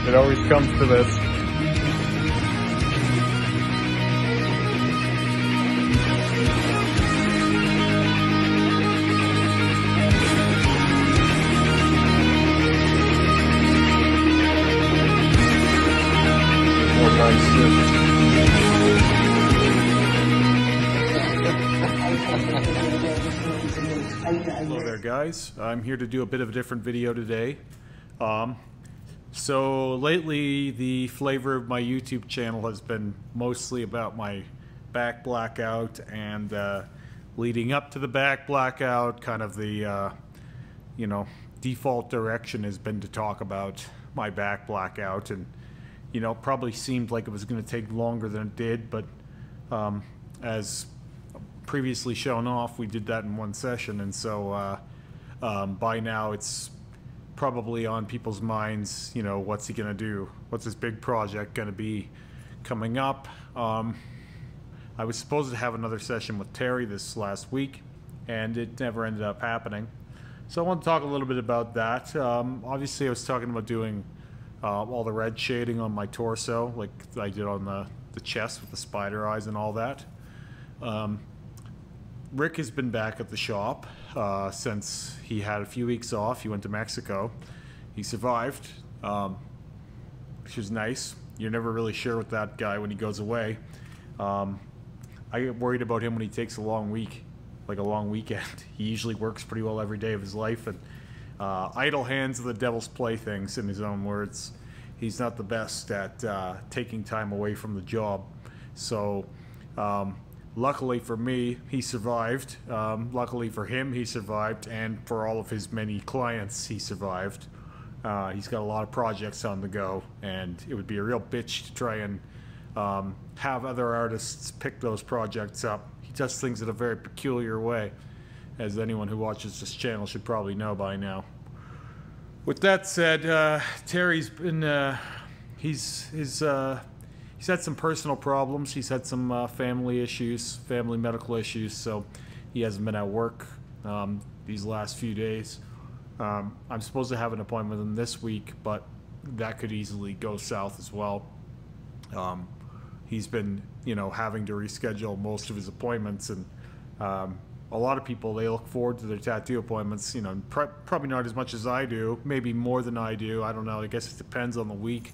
It always comes to this. More nice shit. Hello there guys, I'm here to do a bit of a different video today. So lately the flavor of my YouTube channel has been mostly about my back blackout and leading up to the back blackout, kind of the you know, default direction has been to talk about my back blackout, and you know, probably seemed like it was going to take longer than it did, but as previously shown off, we did that in one session, and so by now it's probably on people's minds, you know, what's he gonna do? What's this big project gonna be coming up? I was supposed to have another session with Terry this last week, and it never ended up happening. So I want to talk a little bit about that. Obviously I was talking about doing all the red shading on my torso, like I did on the chest with the spider eyes and all that. Rick has been back at the shop since he had a few weeks off. He went to Mexico. He survived, which was nice. You're never really sure with that guy when he goes away. I get worried about him when he takes a long week, like a long weekend. He usually works pretty well every day of his life, and idle hands are the devil's playthings, in his own words. He's not the best at taking time away from the job. So luckily for me, he survived. Luckily for him, he survived, and for all of his many clients, he survived. He's got a lot of projects on the go, and it would be a real bitch to try and have other artists pick those projects up. He does things in a very peculiar way, as anyone who watches this channel should probably know by now. With that said, Terry's been, he's had some personal problems. He's had some family issues, family medical issues, so he hasn't been at work these last few days. I'm supposed to have an appointment with him this week, but that could easily go south as well. He's been, you know, having to reschedule most of his appointments, and a lot of people, they look forward to their tattoo appointments, you know, probably not as much as I do, maybe more than I do. I don't know, I guess it depends on the week.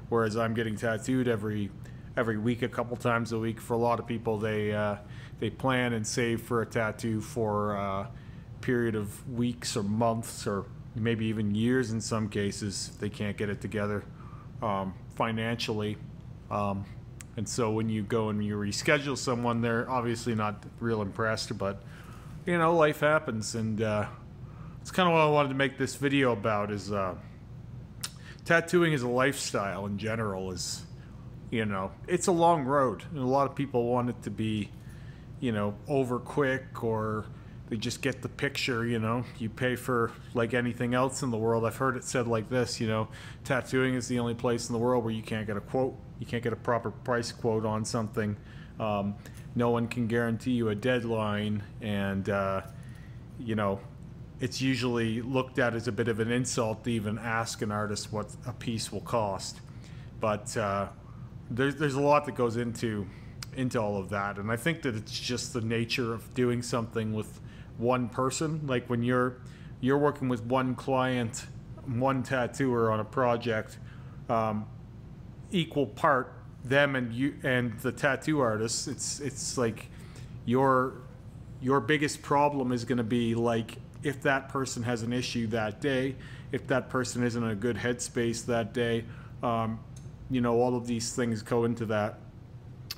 Whereas I'm getting tattooed every week, a couple times a week. For a lot of people, they plan and save for a tattoo for a period of weeks or months, or maybe even years in some cases. They can't get it together financially, and so when you go and you reschedule someone, they're obviously not real impressed. But you know, life happens, and it's kind of what I wanted to make this video about. Is tattooing as a lifestyle in general is, you know, it's a long road, and a lot of people want it to be, you know, over quick, or they just get the picture. You know, you pay for like anything else in the world. I've heard it said like this, you know, tattooing is the only place in the world where you can't get a quote, you can't get a proper price quote on something. No one can guarantee you a deadline, and you know, it's usually looked at as a bit of an insult to even ask an artist what a piece will cost. But there's a lot that goes into all of that, and I think that it's just the nature of doing something with one person. Like when you're working with one client, one tattooer on a project, equal part them and you and the tattoo artist. It's like your biggest problem is going to be like, if that person has an issue that day, if that person isn't in a good headspace that day, you know, all of these things go into that.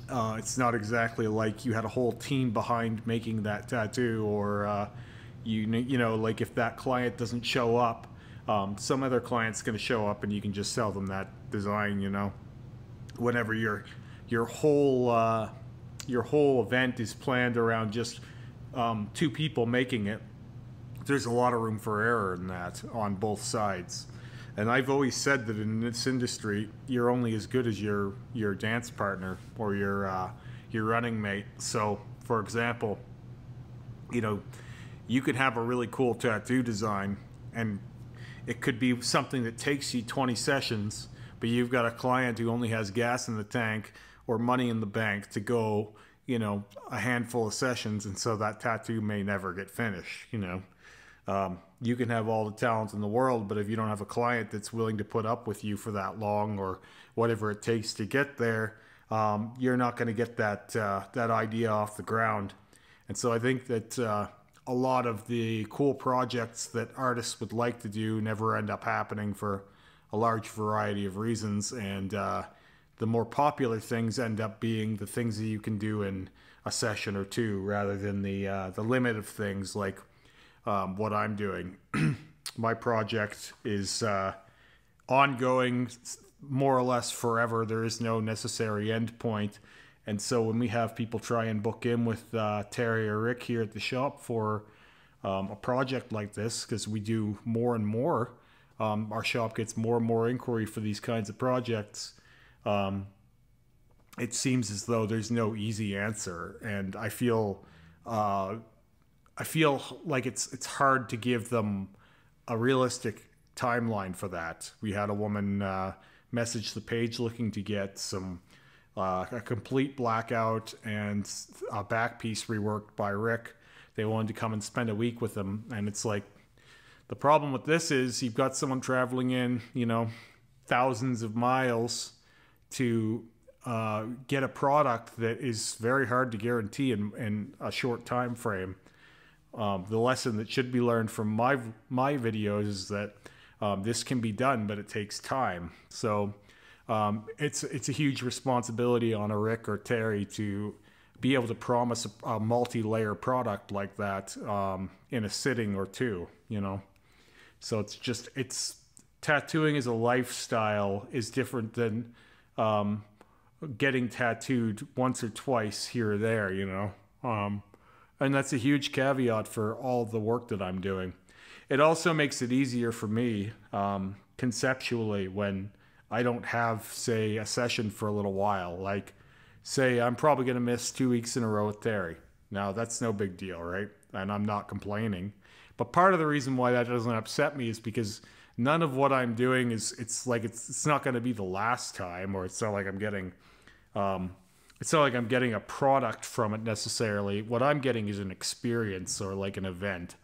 It's not exactly like you had a whole team behind making that tattoo, or you know, like if that client doesn't show up, some other client's going to show up, and you can just sell them that design. You know, whenever your whole event is planned around just two people making it, there's a lot of room for error in that on both sides. And I've always said that in this industry, you're only as good as your dance partner or your running mate. So, for example, you know, you could have a really cool tattoo design, and it could be something that takes you 20 sessions, but you've got a client who only has gas in the tank or money in the bank to go, you know, a handful of sessions, and so that tattoo may never get finished, you know. You can have all the talent in the world, but if you don't have a client that's willing to put up with you for that long or whatever it takes to get there, you're not going to get that that idea off the ground. And so I think that a lot of the cool projects that artists would like to do never end up happening for a large variety of reasons. And the more popular things end up being the things that you can do in a session or two, rather than the limit of things like what I'm doing. My project is ongoing more or less forever. There is no necessary end point. And so when we have people try and book in with Terry or Rick here at the shop for a project like this, because we do more and more, our shop gets more and more inquiry for these kinds of projects. It seems as though there's no easy answer, and I feel like it's hard to give them a realistic timeline for that. We had a woman message the page looking to get some a complete blackout and a back piece reworked by Rick. They wanted to come and spend a week with them, and it's like, the problem with this is you've got someone traveling in, you know, thousands of miles to get a product that is very hard to guarantee in a short time frame. The lesson that should be learned from my videos is that this can be done, but it takes time. So it's a huge responsibility on a Rick or Terry to be able to promise a multi-layer product like that in a sitting or two, you know. So it's tattooing as a lifestyle is different than getting tattooed once or twice here or there, you know. And that's a huge caveat for all the work that I'm doing. It also makes it easier for me conceptually when I don't have, say, a session for a little while. Like, say, I'm probably going to miss 2 weeks in a row with Terry. Now, that's no big deal, right? And I'm not complaining. But part of the reason why that doesn't upset me is because none of what I'm doing it's not going to be the last time, or it's not like I'm getting a product from it necessarily. What I'm getting is an experience or like an event,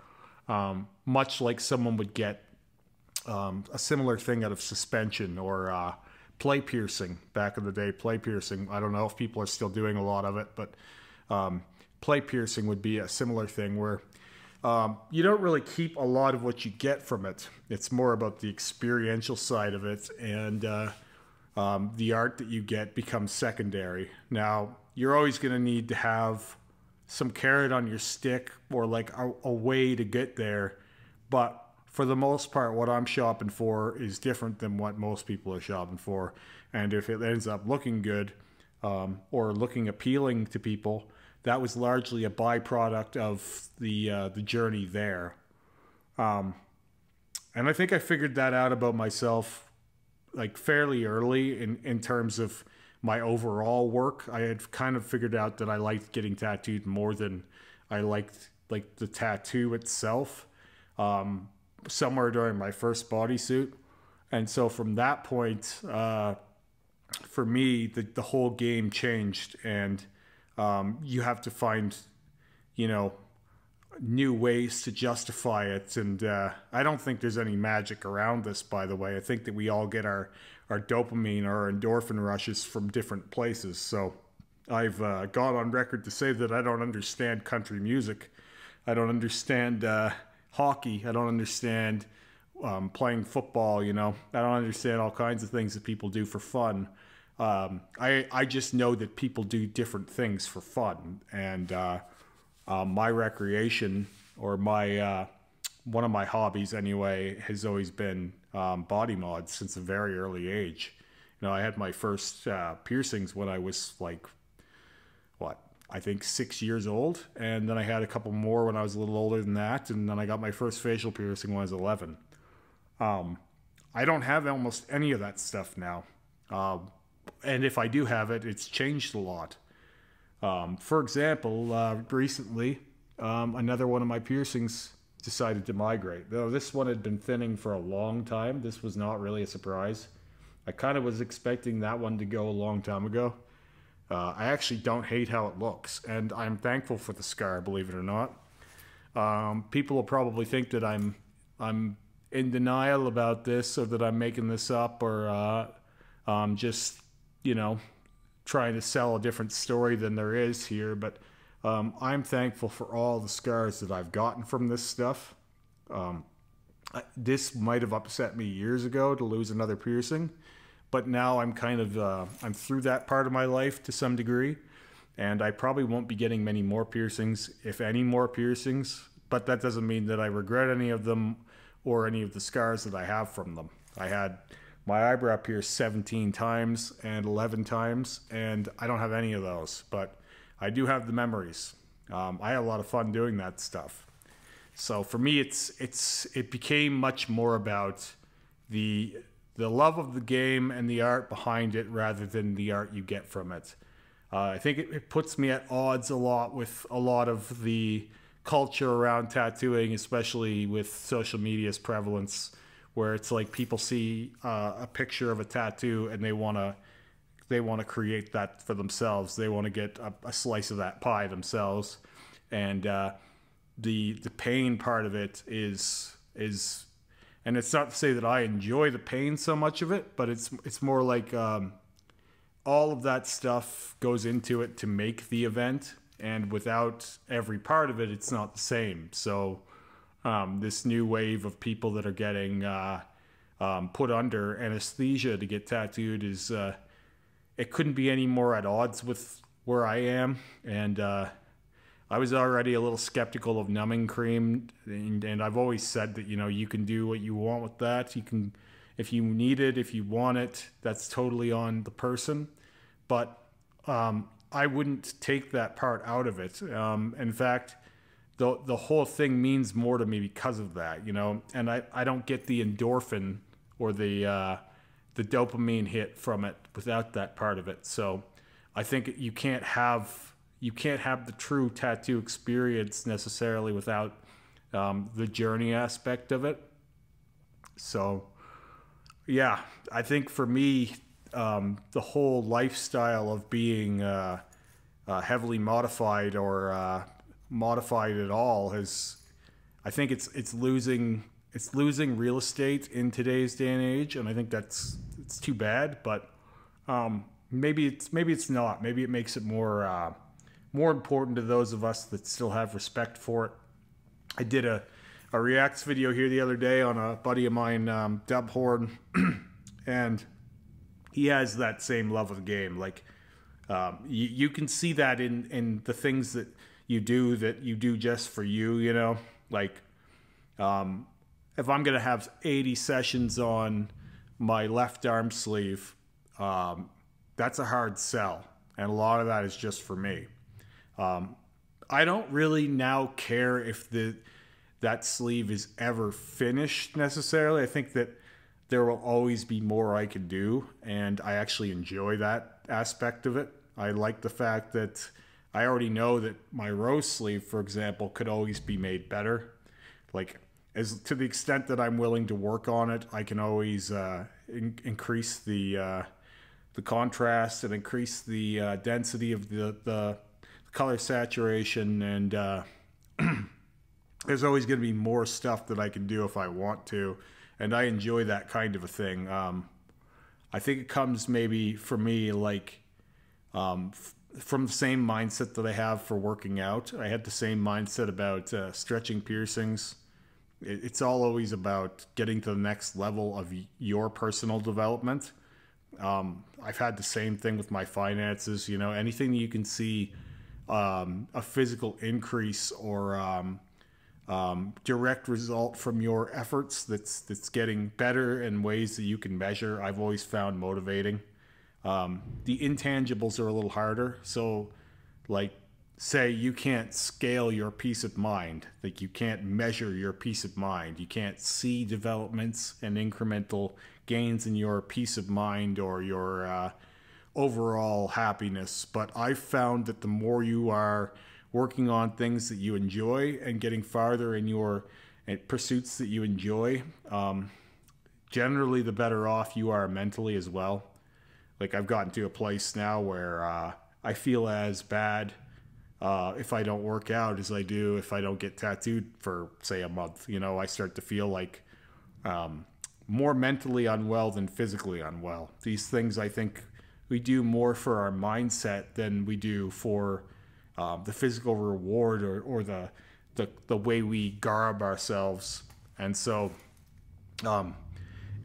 much like someone would get a similar thing out of suspension or play piercing. Back in the day, play piercing, I don't know if people are still doing a lot of it, but play piercing would be a similar thing where you don't really keep a lot of what you get from it. It's more about the experiential side of it, and the art that you get becomes secondary. Now, you're always going to need to have some carrot on your stick or like a way to get there, but for the most part, what I'm shopping for is different than what most people are shopping for. And if it ends up looking good or looking appealing to people, that was largely a byproduct of the journey there. And I think I figured that out about myself like fairly early in terms of my overall work. I had kind of figured out that I liked getting tattooed more than I liked like the tattoo itself. Somewhere during my first bodysuit. And so from that point, for me, the whole game changed, and you have to find, you know, new ways to justify it. And I don't think there's any magic around this, by the way. I think that we all get our dopamine or our endorphin rushes from different places. So I've gone on record to say that I don't understand country music. I don't understand hockey. I don't understand playing football, you know. I don't understand all kinds of things that people do for fun. I just know that people do different things for fun. And my recreation, or my one of my hobbies anyway, has always been body mods since a very early age. You know, I had my first piercings when I was like, I think 6 years old, and then I had a couple more when I was a little older than that, and then I got my first facial piercing when I was 11. I don't have almost any of that stuff now, and if I do have it, it's changed a lot. For example, recently, another one of my piercings decided to migrate. Though this one had been thinning for a long time, this was not really a surprise. I kind of was expecting that one to go a long time ago. I actually don't hate how it looks, and I'm thankful for the scar, believe it or not. People will probably think that I'm in denial about this, or that I'm making this up, or just, you know, trying to sell a different story than there is here. But I'm thankful for all the scars that I've gotten from this stuff. This might have upset me years ago to lose another piercing, but now I'm kind of I'm through that part of my life to some degree, and I probably won't be getting many more piercings, if any more piercings. But that doesn't mean that I regret any of them or any of the scars that I have from them. I had my eyebrow pierced 17 times and 11 times, and I don't have any of those, but I do have the memories. I had a lot of fun doing that stuff. So for me, it became much more about the love of the game and the art behind it, rather than the art you get from it. I think it puts me at odds a lot with a lot of the culture around tattooing, especially with social media's prevalence, where it's like people see a picture of a tattoo and they want to create that for themselves. They want to get a slice of that pie themselves, and the pain part of it is, and it's not to say that I enjoy the pain so much of it, but it's more like all of that stuff goes into it to make the event, and without every part of it, it's not the same. So this new wave of people that are getting put under anesthesia to get tattooed is it couldn't be any more at odds with where I am. And I was already a little skeptical of numbing cream, and I've always said that, you know, you can do what you want with that. You can, if you need it, if you want it, that's totally on the person. But I wouldn't take that part out of it. In fact, the whole thing means more to me because of that, you know. And I don't get the endorphin or the dopamine hit from it without that part of it. So I think you can't have the true tattoo experience necessarily without the journey aspect of it. So yeah, I think for me, the whole lifestyle of being heavily modified or modified at all I think it's losing real estate in today's day and age, and I think it's too bad. But maybe it's not. Maybe it makes it more important to those of us that still have respect for it. I did a reacts video here the other day on a buddy of mine, Dub Horn, and he has that same love of the game. Like you can see that in the things that you do just for you, you know. Like if I'm gonna have 80 sessions on my left arm sleeve, that's a hard sell, and a lot of that is just for me. I don't really now care if that sleeve is ever finished necessarily. I think that there will always be more I can do, and I actually enjoy that aspect of it. I like the fact that I already know that my rose sleeve, for example, could always be made better. Like, as to the extent that I'm willing to work on it, I can always increase the contrast and increase the density of the color saturation, and there's always going to be more stuff that I can do if I want to, and I enjoy that kind of a thing. I think it comes maybe for me like from the same mindset that I have for working out. I had the same mindset about stretching piercings. It's all always about getting to the next level of your personal development. I've had the same thing with my finances. You know, anything that you can see a physical increase or direct result from your efforts that's getting better in ways that you can measure, I've always found motivating. The intangibles are a little harder. So, like, say you can't scale your peace of mind. Like, you can't measure your peace of mind. You can't see developments and incremental gains in your peace of mind or your overall happiness. But I've found that the more you are working on things that you enjoy and getting farther in your pursuits that you enjoy, generally the better off you are mentally as well. Like, I've gotten to a place now where I feel as bad if I don't work out as I do if I don't get tattooed for, say, a month. You know, I start to feel like more mentally unwell than physically unwell. These things, I think, we do more for our mindset than we do for the physical reward or the way we garb ourselves. And so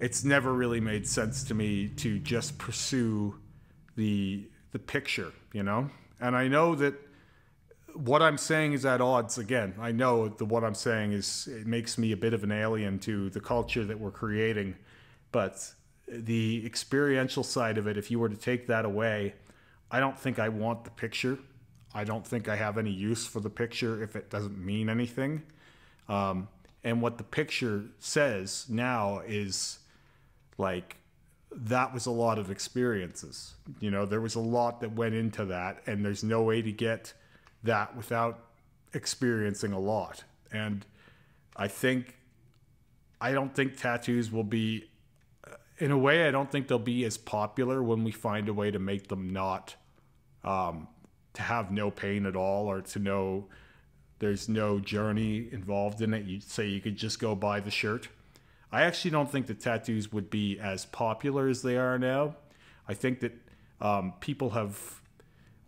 it's never really made sense to me to just pursue the picture, you know? And I know that what I'm saying is at odds. Again, I know that what I'm saying is, it makes me a bit of an alien to the culture that we're creating. But the experiential side of it, if you were to take that away, I don't think I want the picture. I don't think I have any use for the picture if it doesn't mean anything. And what the picture says now is, like, that was a lot of experiences. You know, there was a lot that went into that, and there's no way to get that without experiencing a lot. And I don't think tattoos will be, in a way, I don't think they'll be as popular when we find a way to make them not, to have no pain at all, or to know there's no journey involved in it. You say you could just go buy the shirt. I actually don't think the tattoos would be as popular as they are now. I think that people have,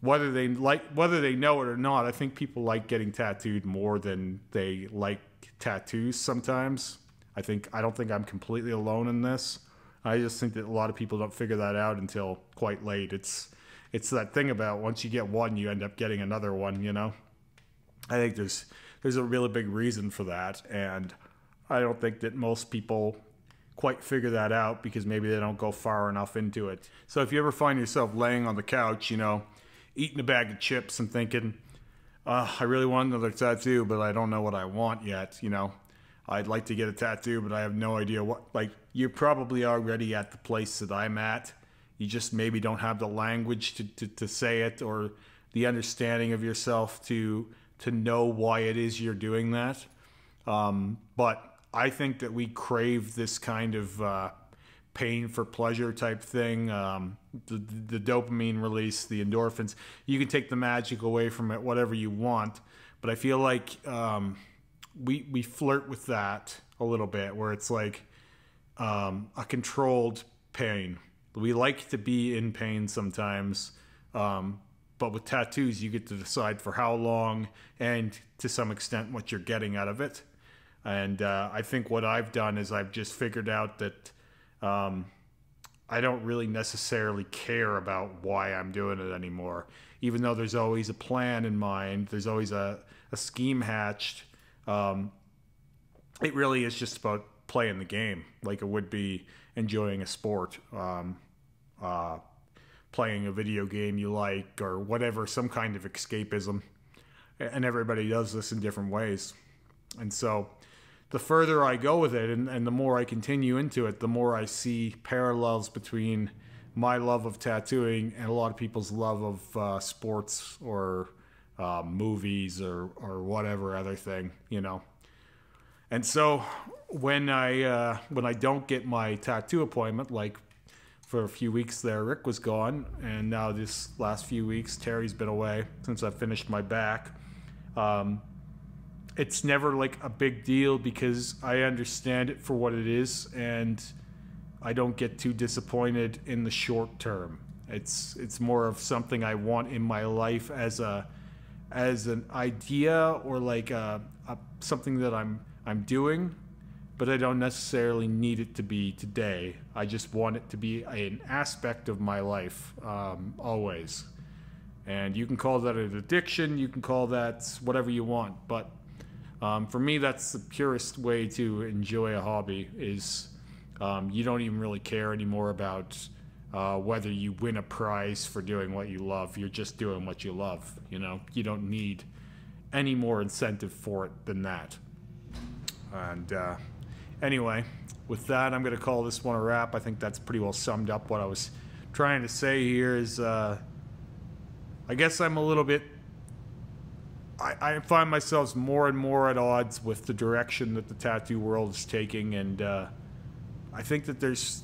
whether they know it or not, I think people like getting tattooed more than they like tattoos sometimes. I don't think I'm completely alone in this. I just think that a lot of people don't figure that out until quite late. It's that thing about, once you get one, you end up getting another one, you know? I think there's a really big reason for that, and I don't think that most people quite figure that out because maybe they don't go far enough into it. So if you ever find yourself laying on the couch, you know, eating a bag of chips and thinking, I really want another tattoo, but I don't know what I want yet, you know. I'd like to get a tattoo, but I have no idea what. Like, you're probably already at the place that I'm at. You just maybe don't have the language to say it, or the understanding of yourself to know why it is you're doing that. But I think that we crave this kind of pain for pleasure type thing. The dopamine release, the endorphins. You can take the magic away from it, whatever you want. But I feel like we flirt with that a little bit, where it's like a controlled pain. We like to be in pain sometimes, but with tattoos, you get to decide for how long and to some extent what you're getting out of it. And I think what I've done is I've just figured out that I don't really necessarily care about why I'm doing it anymore. Even though there's always a plan in mind, there's always a scheme hatched. It really is just about playing the game, like it would be enjoying a sport, playing a video game you like, or whatever, some kind of escapism. And everybody does this in different ways. And so the further I go with it, and the more I continue into it, the more I see parallels between my love of tattooing and a lot of people's love of sports or movies or whatever other thing, you know. And so when I don't get my tattoo appointment, like for a few weeks there, Rick was gone, and now this last few weeks, Terry's been away since I finished my back. It's never like a big deal because I understand it for what it is, and I don't get too disappointed in the short term. It's more of something I want in my life as an idea, or like something that I'm doing, but I don't necessarily need it to be today. I just want it to be an aspect of my life, always. And you can call that an addiction, you can call that whatever you want, but for me, that's the purest way to enjoy a hobby. Is you don't even really care anymore about whether you win a prize for doing what you love. You're just doing what you love, you know? You don't need any more incentive for it than that. And anyway, with that, I'm going to call this one a wrap. I think that's pretty well summed up what I was trying to say here. Is I guess I'm a little bit... I find myself more and more at odds with the direction that the tattoo world is taking, and I think that there's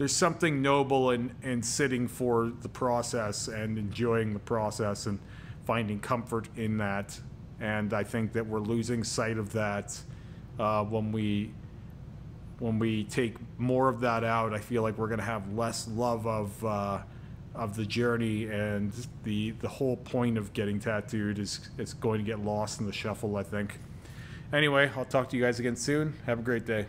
something noble in sitting for the process and enjoying the process and finding comfort in that. And I think that we're losing sight of that when we take more of that out. I feel like we're going to have less love of the journey, and the whole point of getting tattooed is going to get lost in the shuffle, I think. Anyway, I'll talk to you guys again soon. Have a great day.